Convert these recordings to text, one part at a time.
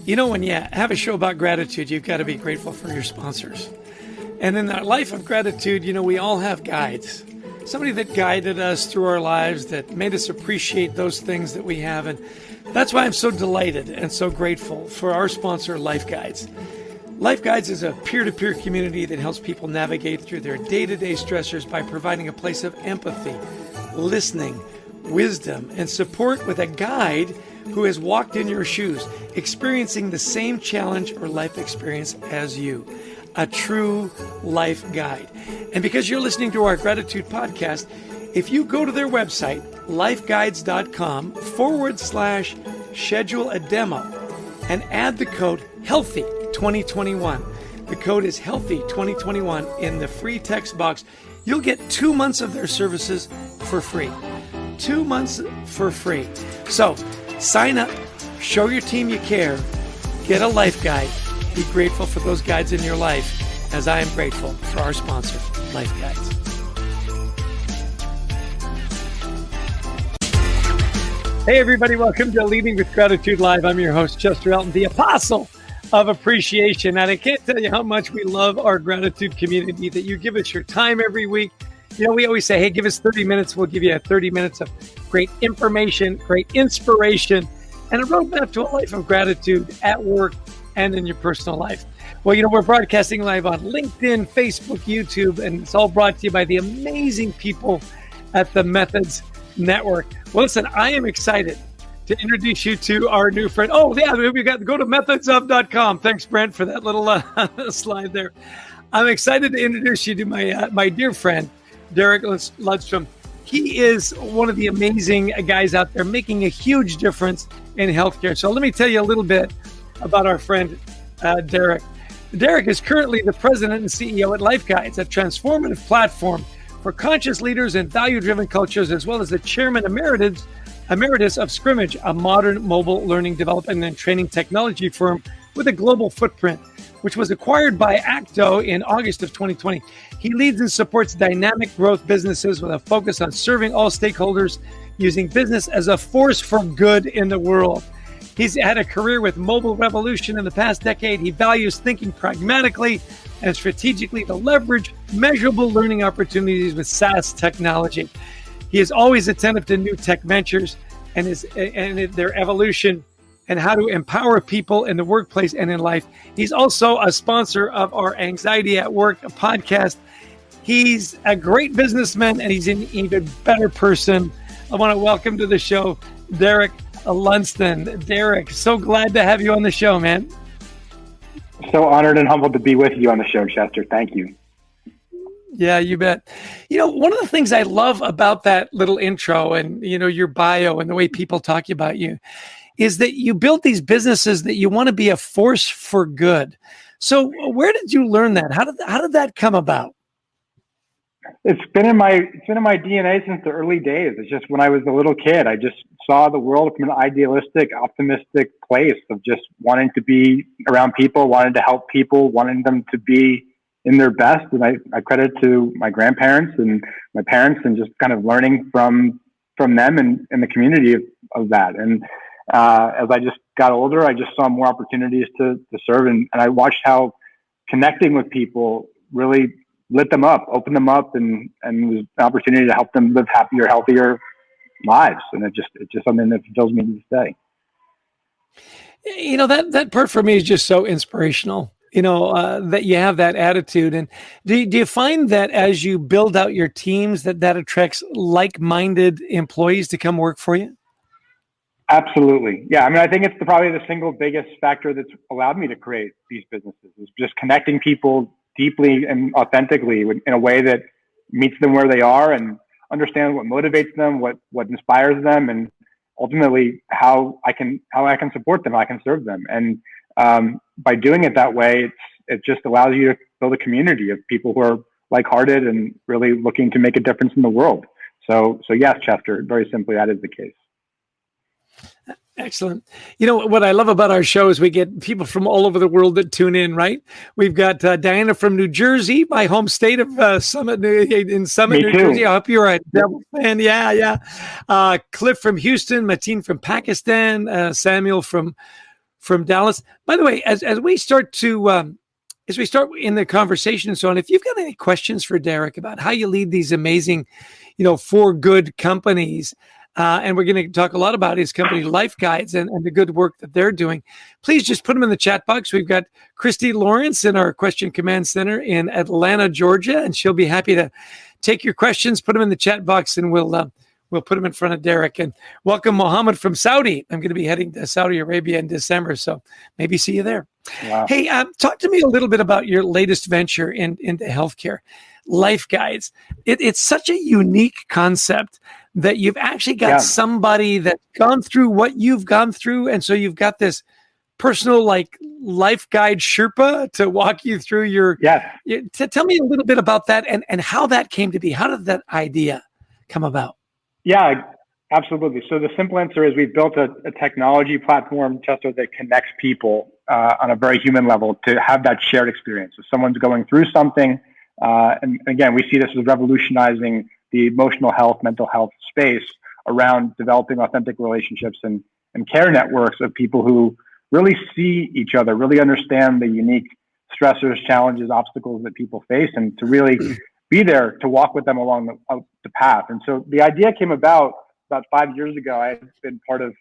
You know, when you have a show about gratitude, you've got to be grateful for your sponsors. And in that life of gratitude, you know, we all have guides. Somebody that guided us through our lives, that made us appreciate those things that we have. And that's why I'm so delighted and so grateful for our sponsor, LifeGuides. LifeGuides is a peer-to-peer community that helps people navigate through their day-to-day stressors by providing a place of empathy, listening, wisdom, and support with a guide who has walked in your shoes, experiencing the same challenge or life experience as you. A true life guide. And because you're listening to our gratitude podcast, if you go to their website, lifeguides.com/schedule a demo and add the code HEALTHY2021. The code is HEALTHY2021 in the free text box. You'll get 2 months of their services for free. 2 months for free. So sign up, show your team you care, get a life guide, be grateful for those guides in your life, as I am grateful for our sponsor, LifeGuides. Hey everybody, welcome to Leading with Gratitude Live. I'm your host, Chester Elton, the apostle of appreciation. And I can't tell you how much we love our gratitude community, that you give us your time every week. You know, we always say, hey, give us 30 minutes. We'll give you 30 minutes of great information, great inspiration, and a roadmap to a life of gratitude at work and in your personal life. Well, you know, we're broadcasting live on LinkedIn, Facebook, YouTube, and it's all brought to you by the amazing people at the Methods Network. Well, listen, I am excited to introduce you to our new friend. Oh, yeah, we got to go to methodsof.com. Thanks, Brent, for that little slide there. I'm excited to introduce you to my dear friend, Derek Lundsten. He is one of the amazing guys out there making a huge difference in healthcare. So let me tell you a little bit about our friend, Derek. Derek is currently the president and CEO at LifeGuides, a transformative platform for conscious leaders and value-driven cultures, as well as the chairman emeritus of Scrimmage, a modern mobile learning development and training technology firm with a global footprint, which was acquired by Acto in August of 2020. He leads and supports dynamic growth businesses with a focus on serving all stakeholders, using business as a force for good in the world. He's had a career with Mobile Revolution in the past decade. He values thinking pragmatically and strategically to leverage measurable learning opportunities with SaaS technology. He is always attentive to new tech ventures and their evolution and how to empower people in the workplace and in life. He's also a sponsor of our Anxiety at Work podcast. He's a great businessman, and he's an even better person. I want to welcome to the show, Derek Lundsten. Derek, so glad to have you on the show, man. So honored and humbled to be with you on the show, Chester. Thank you. Yeah, you bet. You know, one of the things I love about that little intro and, you know, your bio and the way people talk about you is that you built these businesses that you want to be a force for good. So where did you learn that? How did that come about? It's been in my DNA since the early days. It's just when I was a little kid, I just saw the world from an idealistic, optimistic place of just wanting to be around people, wanting to help people, wanting them to be in their best. And I credit to my grandparents and my parents and just kind of learning from them and the community of that. And as I just got older, I just saw more opportunities to serve. And I watched how connecting with people really lit them up, opened them up, and was an opportunity to help them live happier, healthier lives. And it's just something that fulfills me to this day. You know, that part for me is just so inspirational, you know, that you have that attitude. And do you find that as you build out your teams, that attracts like-minded employees to come work for you? Absolutely. Yeah. I mean, I think it's probably the single biggest factor that's allowed me to create these businesses is just connecting people deeply and authentically in a way that meets them where they are and understands what motivates them, what inspires them, and ultimately how I can support them, how I can serve them. And by doing it that way, it just allows you to build a community of people who are like-hearted and really looking to make a difference in the world. So yes, Chester, very simply, that is the case. Excellent. You know what I love about our show is we get people from all over the world that tune in. Right? We've got Diana from New Jersey, my home state of Summit, Me New Jersey. too. I hope you're a Devil fan. Yeah, yeah. Cliff from Houston, Mateen from Pakistan, Samuel from Dallas. By the way, as we start to as we start in the conversation and so on, if you've got any questions for Derek about how you lead these amazing, for good companies. And we're going to talk a lot about his company, LifeGuides, and the good work that they're doing. Please just put them in the chat box. We've got Christy Lawrence in our Question Command Center in Atlanta, Georgia, and she'll be happy to take your questions. Put them in the chat box, and we'll put them in front of Derek. And welcome, Mohammed from Saudi. I'm going to be heading to Saudi Arabia in December, so maybe see you there. Wow. Hey, talk to me a little bit about your latest venture into healthcare, LifeGuides. It's such a unique concept that you've actually got somebody that's gone through what you've gone through. And so you've got this personal life guide Sherpa to walk you through to tell me a little bit about that and how that came to be. How did that idea come about? Yeah, absolutely. So the simple answer is we've built a technology platform, Chester, that connects people on a very human level to have that shared experience. If someone's going through something, and again, we see this as revolutionizing the emotional health, mental health space around developing authentic relationships and care networks of people who really see each other, really understand the unique stressors, challenges, obstacles that people face, and to really be there to walk with them along the path. And so the idea came about 5 years ago. I had been part of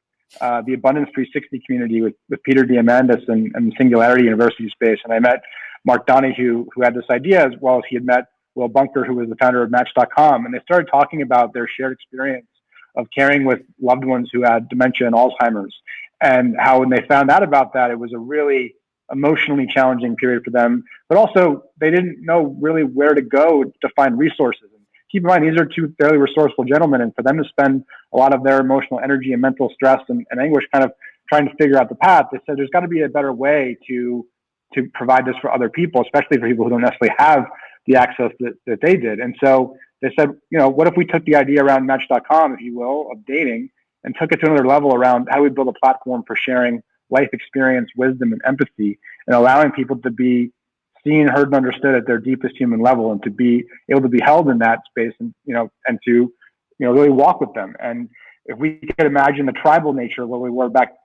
the Abundance 360 community with Peter Diamandis and the Singularity University space. And I met Mark Donahue, who had this idea, as well as he had met Will Bunker, who was the founder of Match.com. And they started talking about their shared experience of caring with loved ones who had dementia and Alzheimer's, and how when they found out about that, it was a really emotionally challenging period for them, but also they didn't know really where to go to find resources. And keep in mind, these are two fairly resourceful gentlemen, and for them to spend a lot of their emotional energy and mental stress and anguish kind of trying to figure out the path, they said there's got to be a better way to provide this for other people, especially for people who don't necessarily have the access that they did. And so they said, what if we took the idea around Match.com, if you will, of dating, and took it to another level around how we build a platform for sharing life experience, wisdom, and empathy, and allowing people to be seen, heard, and understood at their deepest human level, and to be able to be held in that space, and to really walk with them. And if we could imagine the tribal nature where we were back,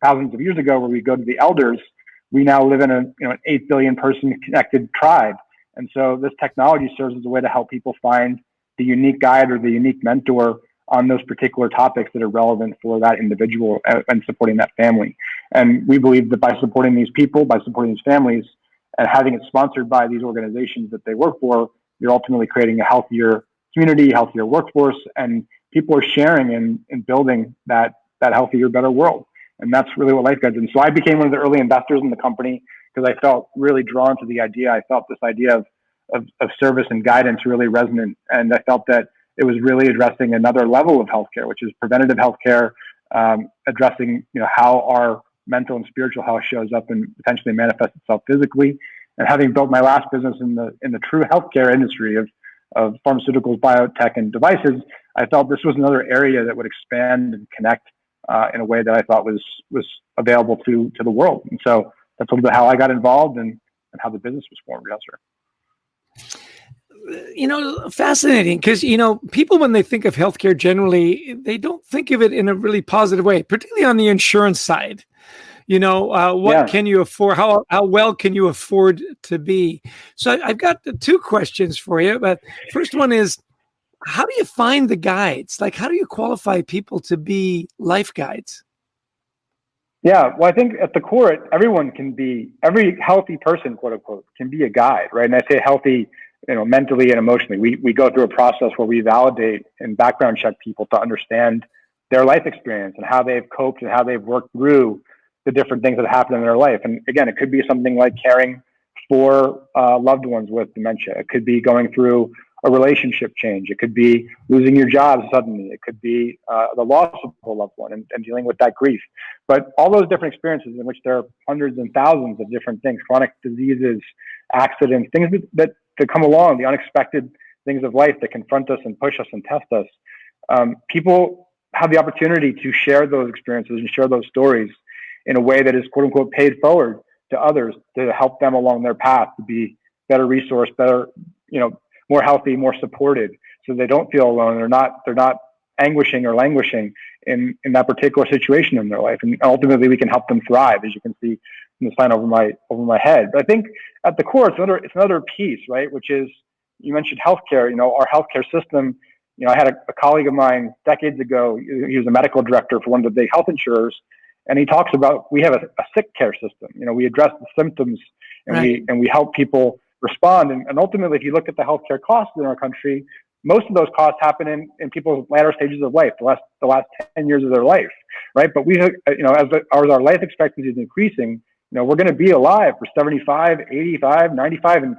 thousands of years ago, where we go to the elders, we now live in an 8 billion person connected tribe. And so this technology serves as a way to help people find the unique guide or the unique mentor on those particular topics that are relevant for that individual and supporting that family. And we believe that by supporting these people, by supporting these families, and having it sponsored by these organizations that they work for, you're ultimately creating a healthier community, healthier workforce, and people are sharing and building that healthier, better world. And that's really what LifeGuides is. And so I became one of the early investors in the company because I felt really drawn to the idea. I felt this idea of service and guidance really resonant. And I felt that it was really addressing another level of healthcare, which is preventative healthcare, addressing how our mental and spiritual health shows up and potentially manifests itself physically. And having built my last business in the true healthcare industry of pharmaceuticals, biotech, and devices, I felt this was another area that would expand and connect in a way that I thought was available to the world. And so that's a little bit how I got involved and how the business was formed, yes, sir. Fascinating, because, people, when they think of healthcare generally, they don't think of it in a really positive way, particularly on the insurance side. Can you afford? How well can you afford to be? So I've got the two questions for you. But first one is, how do you find the guides? Like, how do you qualify people to be life guides? Yeah, well, I think at the core, every healthy person, quote unquote, can be a guide, right? And I say healthy, mentally and emotionally. We go through a process where we validate and background check people to understand their life experience and how they've coped and how they've worked through the different things that happen in their life. And again, it could be something like caring for loved ones with dementia. It could be going through a relationship change. It could be losing your job suddenly. It could be the loss of a loved one and dealing with that grief. But all those different experiences in which there are hundreds and thousands of different things, chronic diseases, accidents, things that come along, the unexpected things of life that confront us and push us and test us. People have the opportunity to share those experiences and share those stories in a way that is quote unquote paid forward to others to help them along their path to be better resourced, better, more healthy, more supported, so they don't feel alone. They're not anguishing or languishing in that particular situation in their life. And ultimately we can help them thrive, as you can see in the sign over my head. But I think at the core, it's another piece, right? Which is, you mentioned healthcare, our healthcare system. I had a colleague of mine decades ago, he was a medical director for one of the big health insurers. And he talks about, we have a sick care system. We address the symptoms and Right. we help people respond. And ultimately, if you look at the healthcare costs in our country, most of those costs happen in people's latter stages of life, the last 10 years of their life, right? But we, as our life expectancy is increasing, we're going to be alive for 75, 85, 95. And,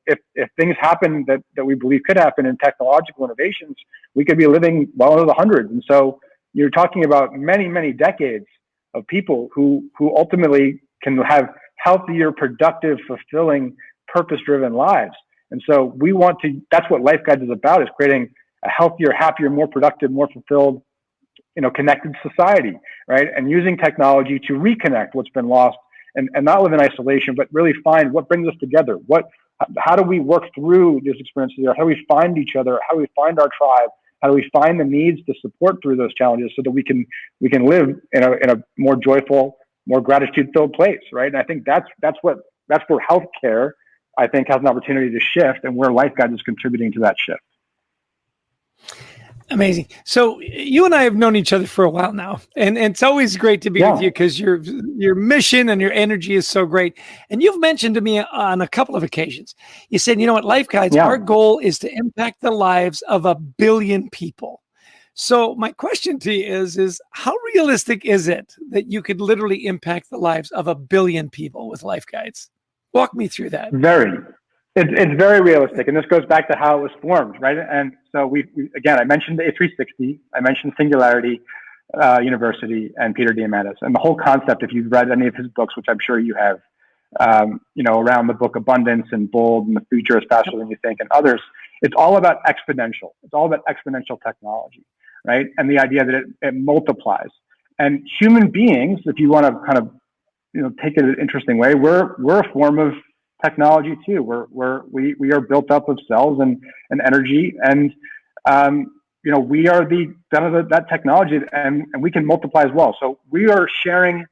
if things happen that we believe could happen in technological innovations, we could be living well into the hundreds. And so you're talking about many, many decades of people who ultimately can have healthier, productive, fulfilling, purpose-driven lives. And so that's what LifeGuides is about, is creating a healthier, happier, more productive, more fulfilled, connected society, right? And using technology to reconnect what's been lost and not live in isolation, but really find what brings us together. How do we work through this experience? How do we find each other? How do we find our tribe? How do we find the needs to support through those challenges so that we can live in a more joyful, more gratitude-filled place, right? And I think that's where healthcare, I think, has an opportunity to shift, and where LifeGuides is contributing to that shift. Amazing. So you and I have known each other for a while now, and it's always great to be with you because your mission and your energy is so great. And you've mentioned to me on a couple of occasions, you said, what, LifeGuides, our goal is to impact the lives of 1 billion people. So my question to you is how realistic is it that you could literally impact the lives of 1 billion people with LifeGuides? Walk me through that. Very. It's very realistic, and this goes back to how it was formed, right? And so we again, I mentioned the A360, I mentioned Singularity University and Peter Diamandis, and the whole concept. If you've read any of his books, which I'm sure you have, around the book Abundance and Bold and The Future is Faster Than You Think and others, it's all about exponential. It's all about exponential technology, right? And the idea that it multiplies. And human beings, if you want to kind of take it an interesting way, we're a form of technology too. We are built up of cells and energy, and we are that technology, and we can multiply as well. So we are sharing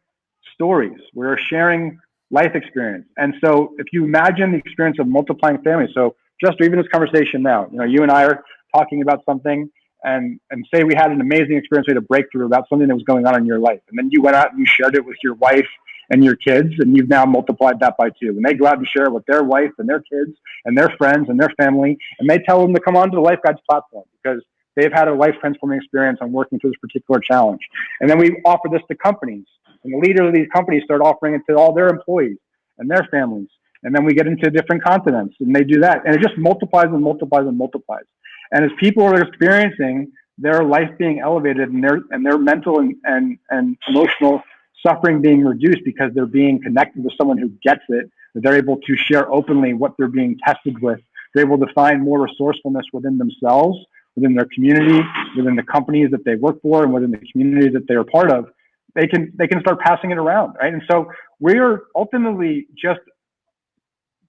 stories, we're sharing life experience. And so if you imagine the experience of multiplying families, so just even this conversation now, you and I are talking about something, and say we had an amazing experience, we had a breakthrough about something that was going on in your life, and then you went out and you shared it with your wife and your kids, and you've now multiplied that by 2. And they go out and share it with their wife and their kids and their friends and their family, and they tell them to come onto the LifeGuides platform because they've had a life-transforming experience on working through this particular challenge. And then we offer this to companies, and the leaders of these companies start offering it to all their employees and their families. And then we get into different continents, and they do that. And it just multiplies and multiplies and multiplies. And as people are experiencing their life being elevated and their mental and emotional suffering being reduced because they're being connected with someone who gets it, that they're able to share openly what they're being tested with, they're able to find more resourcefulness within themselves, within their community, within the companies that they work for, and within the communities that they are part of, they can start passing it around, right? And so we're ultimately just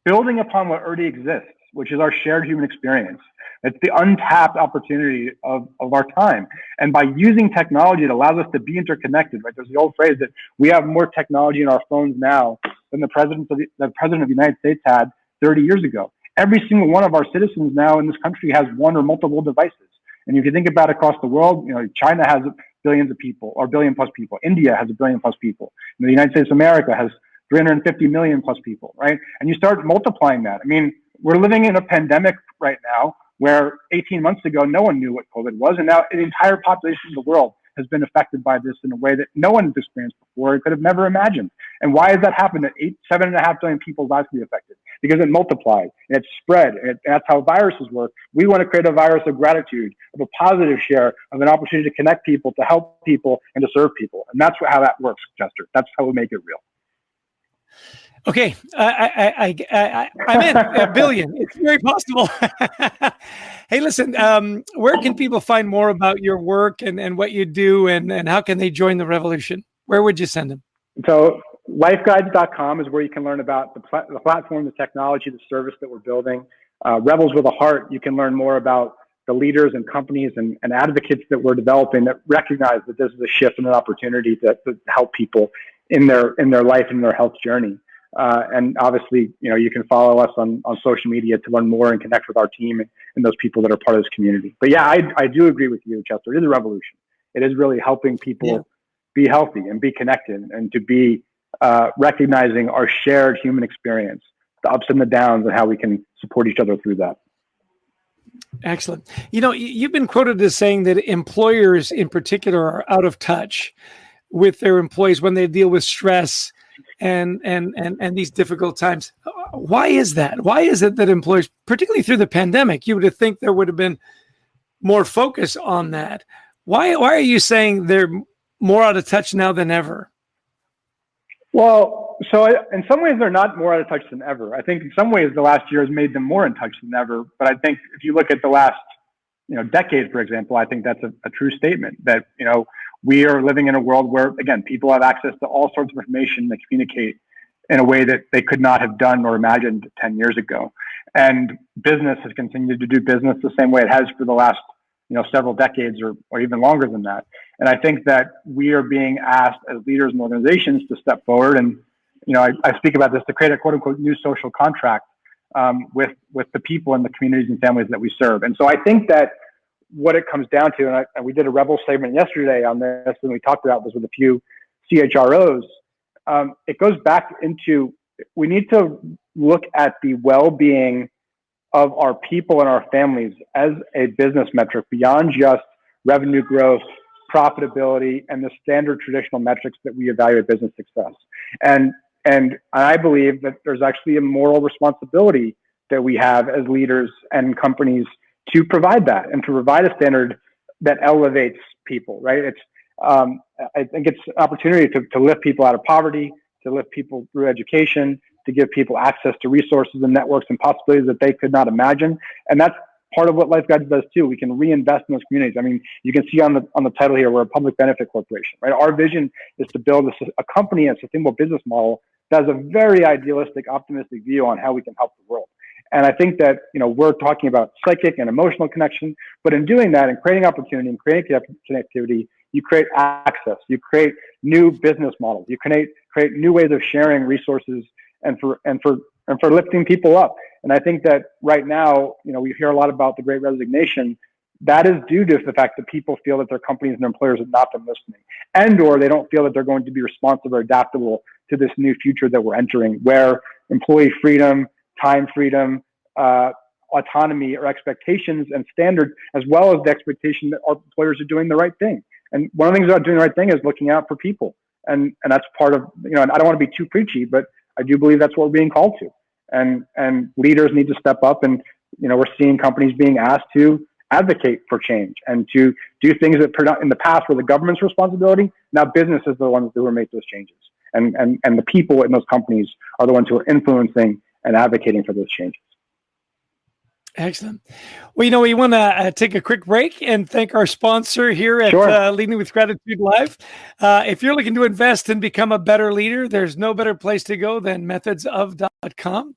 building upon what already exists, which is our shared human experience. It's the untapped opportunity of our time. And by using technology, it allows us to be interconnected, right? There's the old phrase that we have more technology in our phones now than the President of the United States had 30 years ago. Every single one of our citizens now in this country has one or multiple devices. And if you think about it across the world, China has billions of people, or 1 billion plus people. India has 1 billion plus people. And the United States of America has 350 million plus people, right? And you start multiplying that. I mean, we're living in a pandemic right now where 18 months ago, no one knew what COVID was. And now the entire population of the world has been affected by this in a way that no one has experienced before, could have never imagined. And why has that happened? That 7.5 billion people's lives can be affected? Because it multiplied, and it's spread, and that's how viruses work. We want to create a virus of gratitude, of a positive share, of an opportunity to connect people, to help people, and to serve people. And that's how that works, Chester. That's how we make it real. Okay, I'm in a billion. It's very possible. Hey, listen, where can people find more about your work and what you do, and how can they join the revolution? Where would you send them? So LifeGuides.com is where you can learn about the platform, the technology, the service that we're building. Rebels with a Heart, you can learn more about the leaders and companies and advocates that we're developing that recognize that this is a shift and an opportunity to help people in their life and their health journey. And obviously, you can follow us on social media to learn more and connect with our team and those people that are part of this community. But yeah, I do agree with you, Chester. It is a revolution. It is really helping people be healthy and be connected and to be recognizing our shared human experience, the ups and the downs, and how we can support each other through that. Excellent. You've been quoted as saying that employers in particular are out of touch with their employees when they deal with stress and these difficult times. Why is that? Why is it that employers, particularly through the pandemic, you would think there would have been more focus on that? Why are you saying they're more out of touch now than ever? Well, so in some ways, they're not more out of touch than ever. I think in some ways, the last year has made them more in touch than ever. But I think if you look at the last, decade, for example, I think that's a true statement that, we are living in a world where, again, people have access to all sorts of information that communicate in a way that they could not have done or imagined 10 years ago. And business has continued to do business the same way it has for the last, several decades or even longer than that. And I think that we are being asked as leaders and organizations to step forward. And, I speak about this, to create a quote unquote new social contract with the people and the communities and families that we serve. And so I think that what it comes down to, and we did a Rebel statement yesterday on this, and we talked about this with a few CHROs, it goes back into, we need to look at the well-being of our people and our families as a business metric beyond just revenue growth, profitability, and the standard traditional metrics that we evaluate business success. And I believe that there's actually a moral responsibility that we have as leaders and companies to provide that and to provide a standard that elevates people, right? I think it's an opportunity to lift people out of poverty, to lift people through education, to give people access to resources and networks and possibilities that they could not imagine. And that's part of what LifeGuides does too. We can reinvest in those communities. I mean, you can see on the title here, we're a public benefit corporation, right? Our vision is to build a company and sustainable business model that has a very idealistic, optimistic view on how we can help the world. And I think that, we're talking about psychic and emotional connection, but in doing that and creating opportunity and creating connectivity, you create access, you create new business models, you create new ways of sharing resources and for lifting people up. And I think that right now, we hear a lot about the Great Resignation. That is due to the fact that people feel that their companies and employers have not been listening, or they don't feel that they're going to be responsive or adaptable to this new future that we're entering, where employee freedom, time freedom, autonomy or expectations and standards, as well as the expectation that our employers are doing the right thing. And one of the things about doing the right thing is looking out for people. And that's part of, and I don't want to be too preachy, but I do believe that's what we're being called to. And leaders need to step up, and, we're seeing companies being asked to advocate for change and to do things that in the past were the government's responsibility. Now businesses are the ones who are making those changes. And the people in those companies are the ones who are influencing and advocating for those changes. Excellent. Well, we want to take a quick break and thank our sponsor here at Leading with Gratitude Live. If you're looking to invest and become a better leader, there's no better place to go than methodsof.com.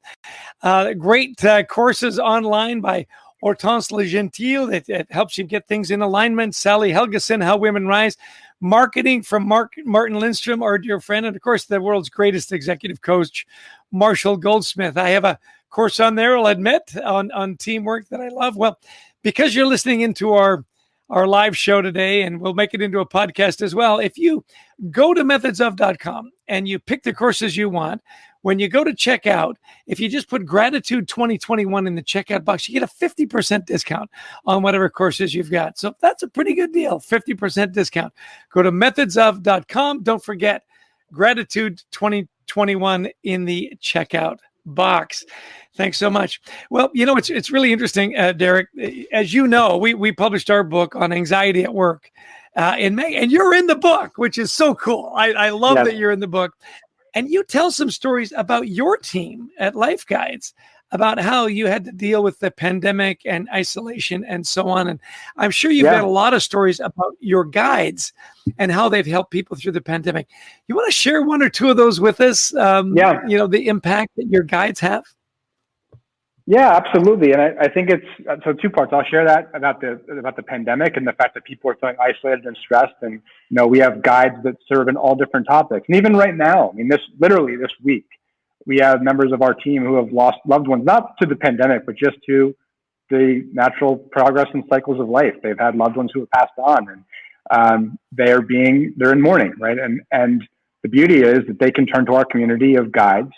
Great courses online by Hortense Legentile that helps you get things in alignment. Sally Helgeson, How Women Rise. Marketing from Martin Lundsten, our dear friend, and of course, the world's greatest executive coach, Marshall Goldsmith. I have a course on there, I'll admit, on teamwork that I love. Well, because you're listening into our live show today, and we'll make it into a podcast as well, if you go to methodsof.com and you pick the courses you want, when you go to checkout, if you just put Gratitude 2021 in the checkout box, you get a 50% discount on whatever courses you've got. So that's a pretty good deal, 50% discount. Go to methodsof.com. Don't forget Gratitude 2021 in the checkout box. Thanks so much. Well, it's really interesting, Derek. As you know, we published our book on anxiety at work in May, and you're in the book, which is so cool. I love that you're in the book. And you tell some stories about your team at LifeGuides, about how you had to deal with the pandemic and isolation and so on. And I'm sure you've got a lot of stories about your guides and how they've helped people through the pandemic. You want to share one or two of those with us? The impact that your guides have? Yeah, absolutely. And I think it's so two parts. I'll share that about the pandemic and the fact that people are feeling isolated and stressed. And we have guides that serve in all different topics. And even right now, I mean, this week, we have members of our team who have lost loved ones, not to the pandemic, but just to the natural progress and cycles of life. They've had loved ones who have passed on, and they're in mourning, right? And the beauty is that they can turn to our community of guides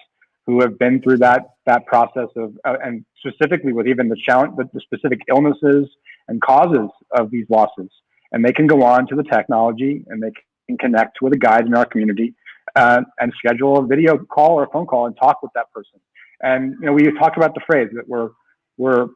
who have been through that process of, and specifically with even the challenge, the specific illnesses and causes of these losses. And they can go on to the technology and they can connect with a guide in our community and schedule a video call or a phone call and talk with that person. And, we talk about the phrase that we're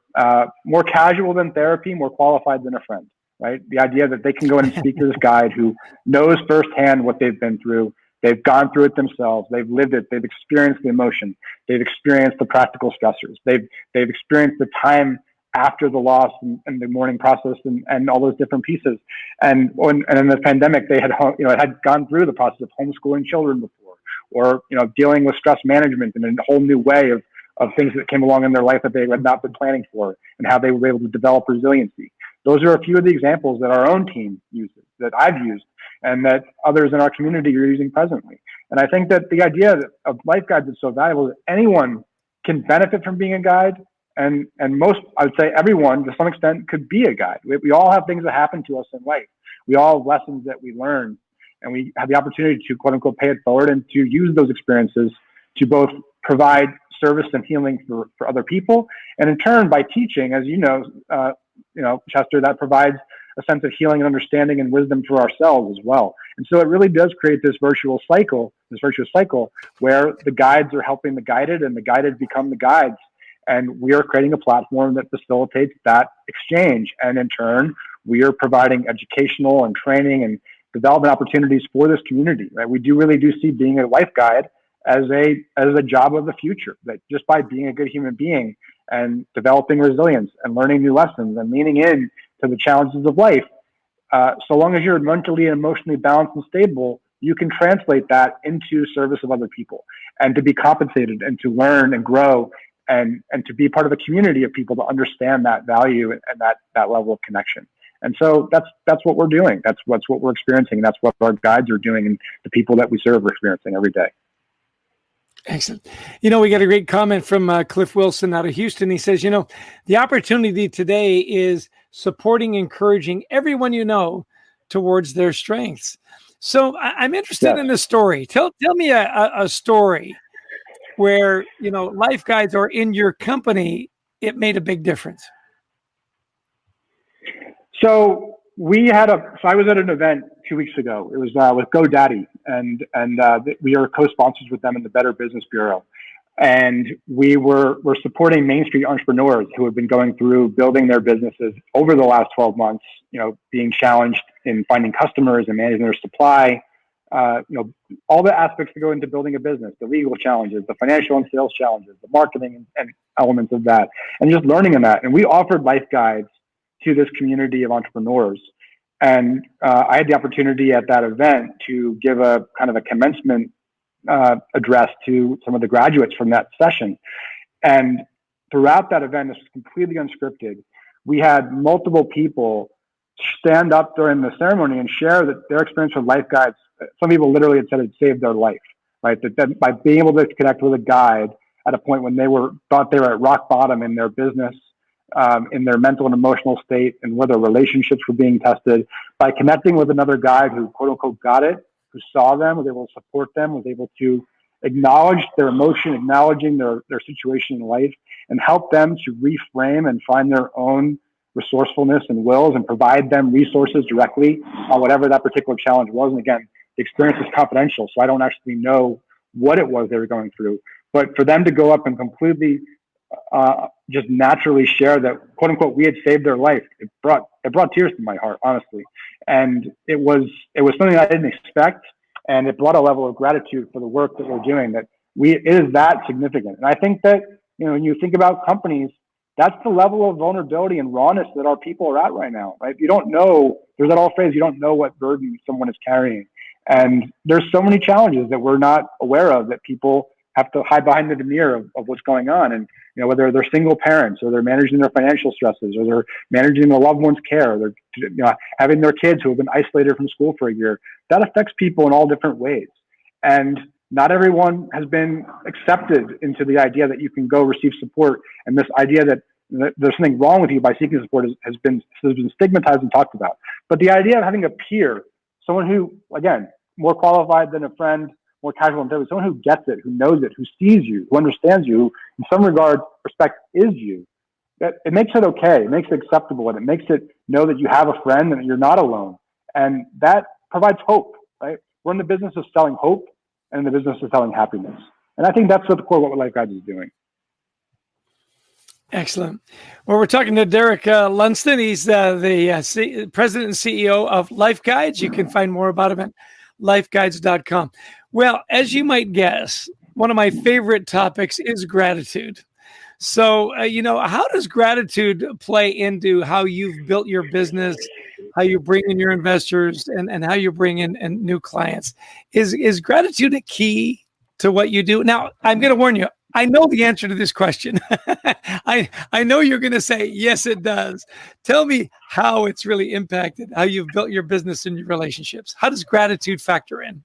more casual than therapy, more qualified than a friend, right? The idea that they can go in and speak to this guide who knows firsthand what they've been through. They've gone through it themselves. They've lived it. They've experienced the emotion. They've experienced the practical stressors. They've experienced the time after the loss and the mourning process and all those different pieces. And in the pandemic, they had gone through the process of homeschooling children before, or dealing with stress management in a whole new way of things that came along in their life that they had not been planning for, and how they were able to develop resiliency. Those are a few of the examples that our own team uses, that I've used, and that others in our community are using presently. And I think that the idea of LifeGuides is so valuable that anyone can benefit from being a guide, and most, I would say everyone to some extent could be a guide. We all have things that happen to us in life. We all have lessons that we learn, and we have the opportunity to quote unquote pay it forward and to use those experiences to both provide service and healing for other people. And in turn, by teaching, as Chester, that provides a sense of healing and understanding and wisdom for ourselves as well. And so it really does create this virtuous cycle where the guides are helping the guided and the guided become the guides. And we are creating a platform that facilitates that exchange. And in turn, we are providing educational and training and development opportunities for this community, right? We really do see being a life guide as a job of the future, that just by being a good human being and developing resilience and learning new lessons and leaning in to the challenges of life, so long as you're mentally and emotionally balanced and stable, you can translate that into service of other people and to be compensated and to learn and grow and to be part of a community of people to understand that value and that level of connection. And so that's what we're doing. That's what we're experiencing. And that's what our guides are doing, and the people that we serve are experiencing every day. Excellent. We got a great comment from Cliff Wilson out of Houston. He says, the opportunity today is supporting, encouraging everyone towards their strengths. So I'm interested in a story. Tell me a story where, life guides or in your company, it made a big difference. So I was at an event 2 weeks ago. It was with GoDaddy, and we are co-sponsors with them in the Better Business Bureau. And we're supporting Main Street entrepreneurs who have been going through building their businesses over the last 12 months, being challenged in finding customers and managing their supply, all the aspects that go into building a business, the legal challenges, the financial and sales challenges, the marketing and elements of that, and just learning in that. And we offered life guides to this community of entrepreneurs. And I had the opportunity at that event to give a kind of a commencement address to some of the graduates from that session. And throughout that event, this was completely unscripted. We had multiple people stand up during the ceremony and share that their experience with life guides. Some people literally had said it saved their life, right? That by being able to connect with a guide at a point when they thought they were at rock bottom in their business, in their mental and emotional state, and where their relationships were being tested, by connecting with another guide who quote unquote got it, who saw them, was able to support them, was able to acknowledge their emotion, acknowledging their situation in life, and help them to reframe and find their own resourcefulness and wills, and provide them resources directly on whatever that particular challenge was. And again, the experience is confidential, so I don't actually know what it was they were going through. But for them to go up and completely just naturally share that, quote unquote, we had saved their life, it brought tears to my heart, honestly. And it was something I didn't expect. And it brought a level of gratitude for the work that we're doing it is that significant. And I think that, when you think about companies, that's the level of vulnerability and rawness that our people are at right now, right? You don't know, there's that old phrase, you don't know what burden someone is carrying. And there's so many challenges that we're not aware of that people have to hide behind the veneer of what's going on. And, whether they're single parents or they're managing their financial stresses or they're managing their loved one's care, or they're having their kids who have been isolated from school for a year, that affects people in all different ways. And not everyone has been accepted into the idea that you can go receive support. And this idea that there's something wrong with you by seeking support has been stigmatized and talked about. But the idea of having a peer, someone who, again, more qualified than a friend, more casual and someone who gets it, who knows it, who sees you, who understands you, who in some regard respect is you, that it makes it okay, it makes it acceptable, and it makes it know that you have a friend and that you're not alone. And that provides hope, right? We're in the business of selling hope and in the business of selling happiness. And I think that's what the core of what LifeGuides is doing. Excellent. Well, we're talking to Derek Lundsten. He's the president and CEO of LifeGuides. You can find more about him at lifeguides.com. Well, as you might guess, one of my favorite topics is gratitude. So, how does gratitude play into how you've built your business, how you bring in your investors, and how you bring in new clients? Is gratitude a key to what you do? Now, I'm going to warn you, I know the answer to this question. I know you're going to say, yes, it does. Tell me how it's really impacted how you've built your business and your relationships. How does gratitude factor in?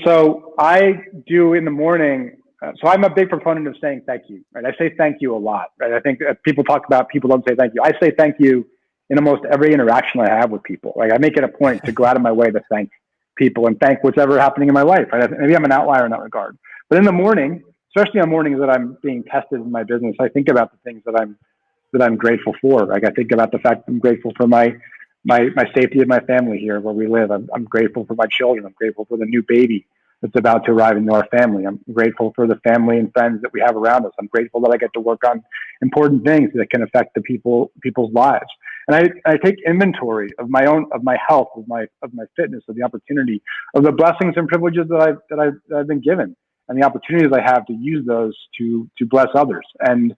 So I do in the morning. So I'm a big proponent of saying thank you, right? I say thank you a lot, right? I think people talk about people don't say thank you. I say thank you in almost every interaction I have with people. Like I make it a point to go out of my way to thank people and thank what's ever happening in my life. Right? Maybe I'm an outlier in that regard. But in the morning, especially on mornings that I'm being tested in my business, I think about the things that I'm grateful for. Like I think about the fact that I'm grateful for my safety of my family here where we live. I'm grateful for my children. I'm grateful for the new baby that's about to arrive into our family. I'm grateful for the family and friends that we have around us. I'm grateful that I get to work on important things that can affect the people's lives. And I take inventory of my health, of my fitness, of the opportunity, of the blessings and privileges that I've been given, and the opportunities I have to use those to bless others. And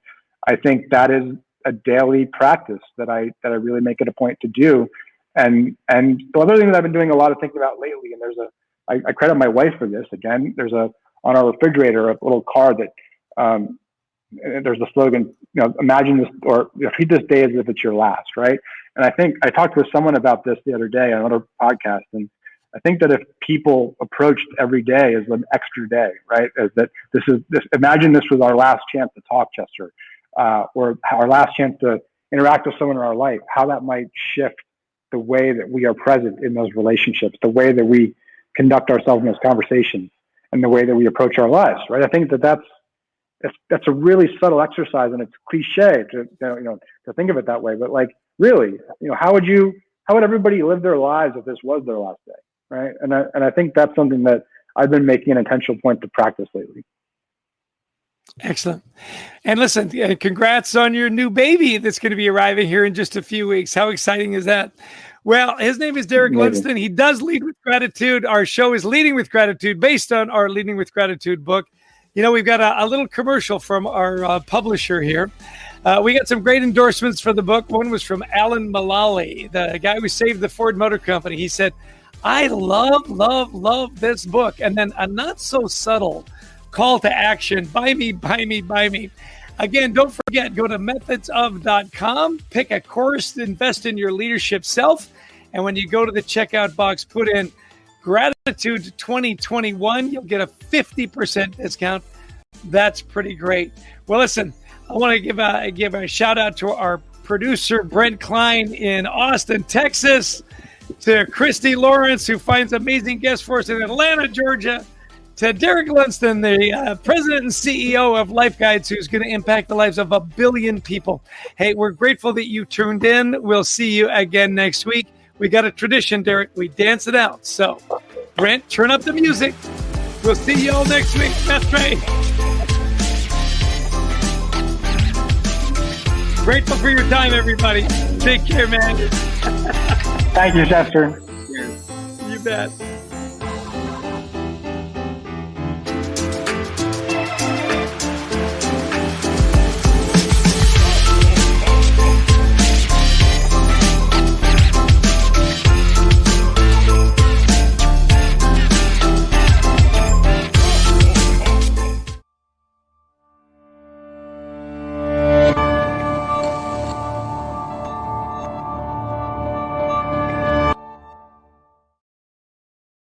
I think that is a daily practice that I really make it a point to do. And the other thing that I've been doing a lot of thinking about lately, and I credit my wife for this. Again, there's on our refrigerator a little card that there's the slogan, imagine this or treat this day as if it's your last, right? And I think I talked with someone about this the other day on another podcast, and I think that if people approached every day as an extra day, right, as that imagine this was our last chance to talk, Chester, or our last chance to interact with someone in our life, how that might shift the way that we are present in those relationships, the way that we conduct ourselves in those conversations, and the way that we approach our lives, right? I think that's a really subtle exercise, and it's cliche to think of it that way. But like, really, how would everybody live their lives if this was their last day, right? And I think that's something that I've been making an intentional point to practice lately. Excellent. And listen, congrats on your new baby that's going to be arriving here in just a few weeks. How exciting is that? Well, his name is Derek Lundsten. He does lead with gratitude. Our show is Leading with Gratitude based on our Leading with Gratitude book. We've got a little commercial from our publisher here. We got some great endorsements for the book. One was from Alan Mullally, the guy who saved the Ford Motor Company. He said, I love this book. And then a not so subtle call to action, buy me, buy me, buy me. Again, don't forget, go to methodsof.com, pick a course, invest in your leadership self. And when you go to the checkout box, put in Gratitude 2021, you'll get a 50% discount. That's pretty great. Well, listen, I want to give a shout out to our producer, Brent Klein in Austin, Texas, to Christy Lawrence, who finds amazing guests for us in Atlanta, Georgia, to Derek Lundsten, the president and CEO of LifeGuides, who's going to impact the lives of 1 billion people. Hey, we're grateful that you tuned in. We'll see you again next week. We got a tradition, Derek. We dance it out. So, Brent, turn up the music. We'll see you all next week. That's right. Grateful for your time, everybody. Take care, man. Thank you, Chester. You bet.